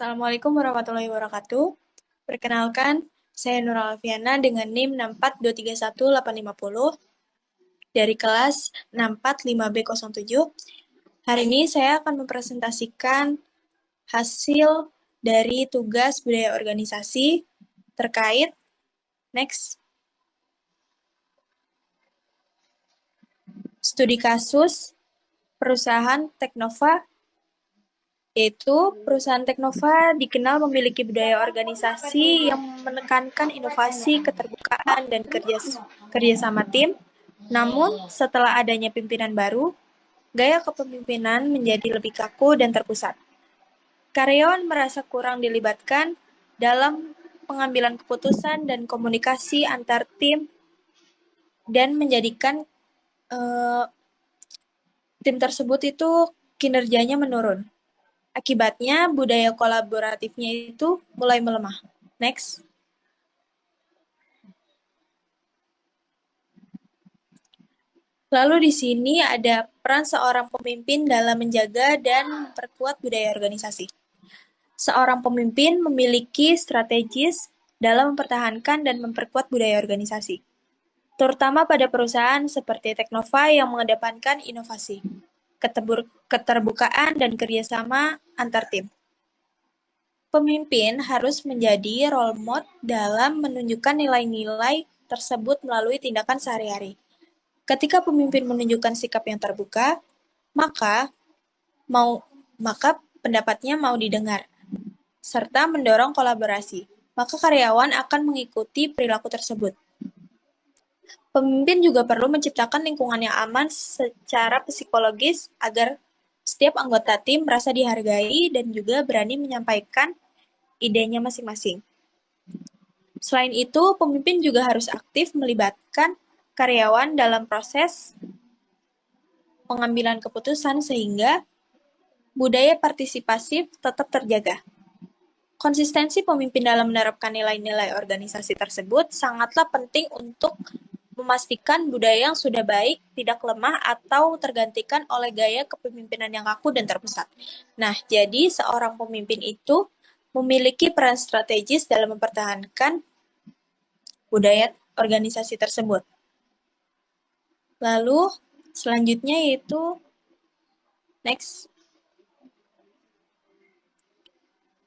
Assalamualaikum warahmatullahi wabarakatuh. Perkenalkan, saya Nurul Alfiana dengan NIM 6423185 dari kelas 645B07. Hari ini saya akan mempresentasikan hasil dari tugas budaya organisasi terkait studi kasus perusahaan Teknova, yaitu perusahaan Teknova dikenal memiliki budaya organisasi yang menekankan inovasi, keterbukaan, dan kerjasama tim. Namun, setelah adanya pimpinan baru, gaya kepemimpinan menjadi lebih kaku dan terpusat. Karyawan merasa kurang dilibatkan dalam pengambilan keputusan dan komunikasi antar tim dan menjadikan tim tersebut itu kinerjanya menurun. Akibatnya, budaya kolaboratifnya itu mulai melemah. Next. Lalu di sini ada peran seorang pemimpin dalam menjaga dan memperkuat budaya organisasi. Seorang pemimpin memiliki strategis dalam mempertahankan dan memperkuat budaya organisasi, terutama pada perusahaan seperti Teknova yang mengedepankan inovasi, keterbukaan, dan kerjasama antar tim. Pemimpin harus menjadi role model dalam menunjukkan nilai-nilai tersebut melalui tindakan sehari-hari. Ketika pemimpin menunjukkan sikap yang terbuka, maka pendapatnya mau didengar, serta mendorong kolaborasi, maka karyawan akan mengikuti perilaku tersebut. Pemimpin juga perlu menciptakan lingkungan yang aman secara psikologis agar setiap anggota tim merasa dihargai dan juga berani menyampaikan idenya masing-masing. Selain itu, pemimpin juga harus aktif melibatkan karyawan dalam proses pengambilan keputusan sehingga budaya partisipasif tetap terjaga. Konsistensi pemimpin dalam menerapkan nilai-nilai organisasi tersebut sangatlah penting untuk memastikan budaya yang sudah baik tidak lemah atau tergantikan oleh gaya kepemimpinan yang kaku dan terpusat. Nah, jadi seorang pemimpin itu memiliki peran strategis dalam mempertahankan budaya organisasi tersebut. Lalu, selanjutnya yaitu next.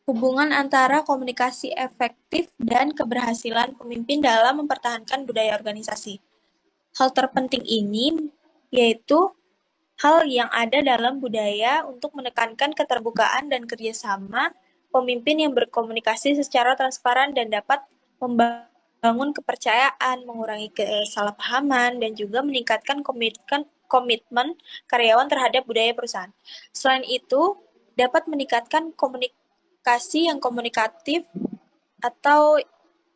Hubungan antara komunikasi efektif dan keberhasilan pemimpin dalam mempertahankan budaya organisasi. Hal terpenting ini yaitu hal yang ada dalam budaya untuk menekankan keterbukaan dan kerjasama pemimpin yang berkomunikasi secara transparan dan dapat membangun kepercayaan, mengurangi kesalahpahaman, dan juga meningkatkan komitmen karyawan terhadap budaya perusahaan. Selain itu, dapat meningkatkan komunikasi yang komunikatif atau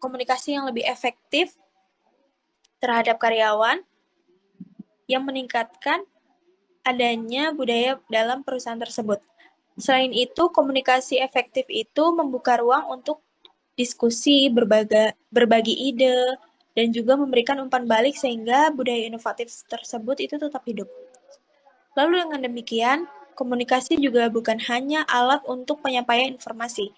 komunikasi yang lebih efektif terhadap karyawan yang meningkatkan adanya budaya dalam perusahaan tersebut. Selain itu, komunikasi efektif itu membuka ruang untuk diskusi, berbagi ide, dan juga memberikan umpan balik sehingga budaya inovatif tersebut itu tetap hidup. Lalu dengan demikian, komunikasi juga bukan hanya alat untuk penyampaian informasi,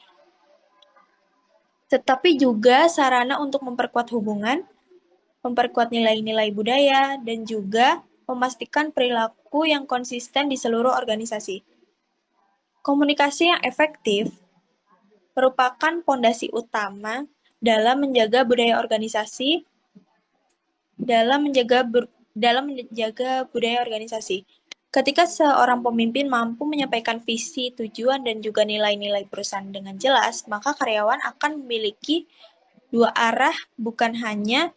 tetapi juga sarana untuk memperkuat hubungan, memperkuat nilai-nilai budaya, dan juga memastikan perilaku yang konsisten di seluruh organisasi. Komunikasi yang efektif merupakan pondasi utama dalam menjaga budaya organisasi, dalam menjaga budaya organisasi. Ketika seorang pemimpin mampu menyampaikan visi, tujuan, dan juga nilai-nilai perusahaan dengan jelas, maka karyawan akan memiliki dua arah, bukan hanya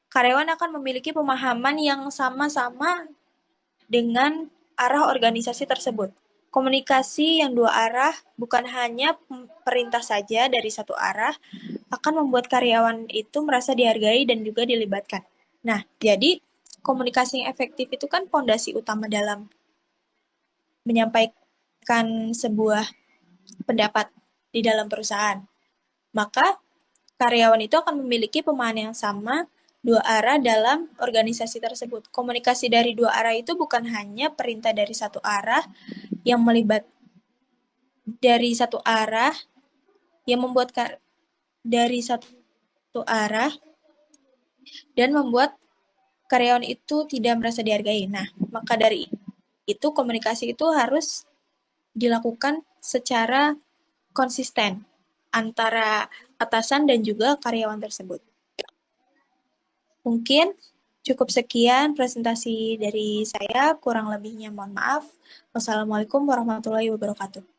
karyawan akan memiliki pemahaman yang sama-sama dengan arah organisasi tersebut. Komunikasi yang dua arah, bukan hanya perintah saja dari satu arah, akan membuat karyawan itu merasa dihargai dan juga dilibatkan. Nah, jadi komunikasi yang efektif itu kan pondasi utama dalam menyampaikan sebuah pendapat di dalam perusahaan. Maka karyawan itu akan memiliki pemahaman yang sama dua arah dalam organisasi tersebut. Komunikasi dari dua arah itu bukan hanya perintah dari satu arah yang melibat dari satu arah yang membuat dari satu arah dan membuat karyawan itu tidak merasa dihargai. Nah, maka dari itu komunikasi itu harus dilakukan secara konsisten antara atasan dan juga karyawan tersebut. Mungkin cukup sekian presentasi dari saya, kurang lebihnya mohon maaf. Wassalamualaikum warahmatullahi wabarakatuh.